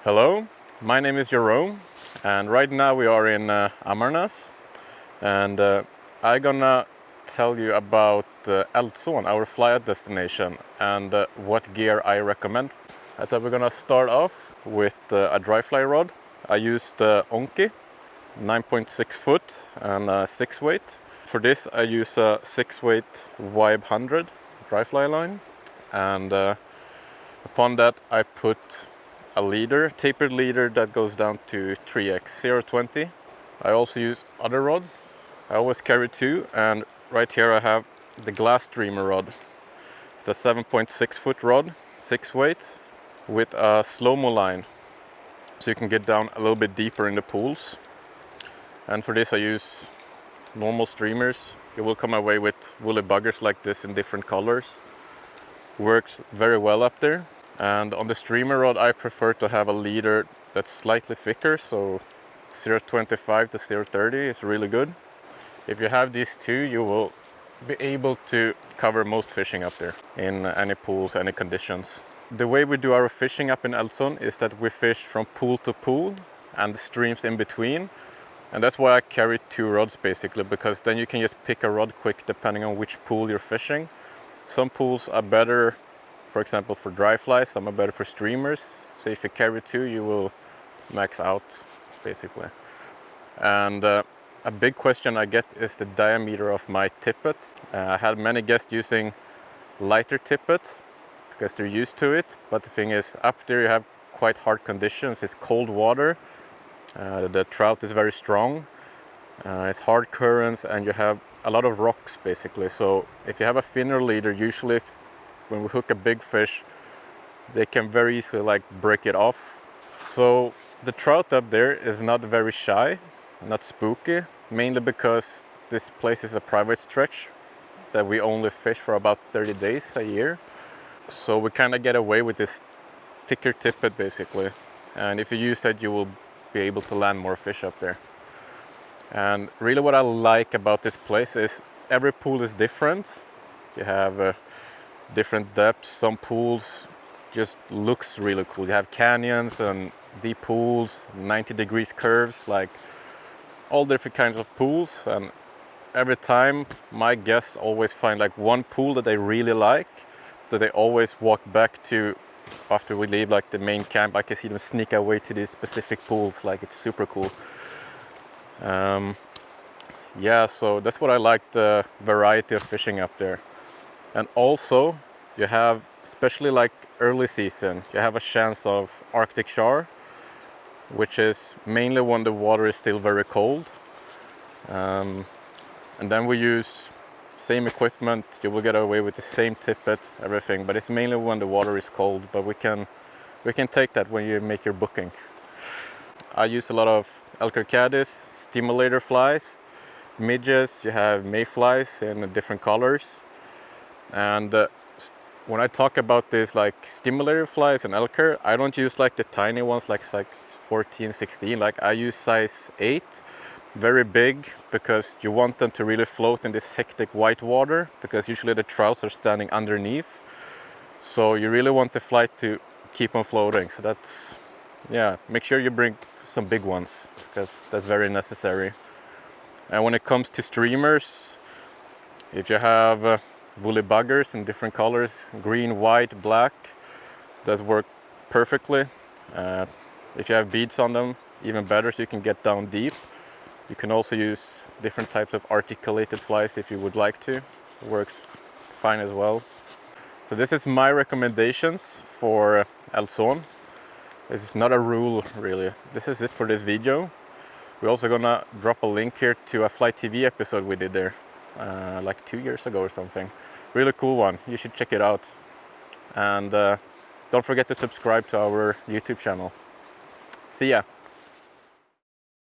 Hello, my name is Jerome, and right now we are in Amarnas, and I'm gonna tell you about Eltzon, our fly-out destination, and what gear I recommend. I thought we're gonna start off with a dry fly rod. I used Onki, 9.6 foot and 6 weight. For this I use a 6 weight Vibe 100 dry fly line, and upon that I put a leader, tapered leader that goes down to 3x 0.20. I also use other rods. I always carry two, and right here I have the glass streamer rod. It's a 7.6 foot rod, 6 weight, with a slowmo line, so you can get down a little bit deeper in the pools. And for this I use normal streamers. You will come away with woolly buggers like this in different colors. Works very well up there. And on the streamer rod I prefer to have a leader that's slightly thicker, so 0.25 to 0.30 is really good. If you have these two, you will be able to cover most fishing up there in any pools, any conditions. The way we do our fishing up in Eltzon is that we fish from pool to pool and the streams in between. And that's why I carry two rods basically, because then you can just pick a rod quick depending on which pool you're fishing. Some pools are better, for example, for dry flies, some are better for streamers. So if you carry two, you will max out, basically. And a big question I get is the diameter of my tippet. I had many guests using lighter tippet because they're used to it. But the thing is, up there you have quite hard conditions. It's cold water. The trout is very strong. It's hard currents, and you have a lot of rocks, basically. So if you have a thinner leader, usually when we hook a big fish, they can very easily break it off. So the trout up there is not very shy, not spooky, mainly because this place is a private stretch that we only fish for about 30 days a year. So we kind of get away with this thicker tippet basically. And if you use that, you will be able to land more fish up there. And really what I like about this place is every pool is different. You have different depths. Some pools just looks really cool. You have canyons and deep pools, 90 degrees curves, like all different kinds of pools. And every time my guests always find one pool that they really like, that they always walk back to after we leave the main camp. I can see them sneak away to these specific pools. It's super cool. Yeah, so that's what I like, the variety of fishing up there. And also, you have, especially early season, you have a chance of Arctic Char, which is mainly when the water is still very cold. And then we use same equipment. You will get away with the same tippet, everything, but it's mainly when the water is cold. But we can take that when you make your booking. I use a lot of Elker caddies, stimulator flies, midges. You have mayflies in different colors. And when I talk about this stimulator flies and Elker, I don't use the tiny ones size 14, 16. I use size 8, very big, because you want them to really float in this hectic white water, because usually the trouts are standing underneath. So you really want the fly to keep on floating. So that's, yeah, make sure you bring some big ones, because that's very necessary. And when it comes to streamers, if you have woolly buggers in different colors, green, white, black, does work perfectly. If you have beads on them, even better, so you can get down deep. You can also use different types of articulated flies if you would like to. It works fine as well. So this is my recommendations for Eltzon. This is not a rule really. This is it for this video. We're also gonna drop a link here to a Fly TV episode we did there 2 years ago or something. Really cool one. You should check it out. And don't forget to subscribe to our YouTube channel. See ya.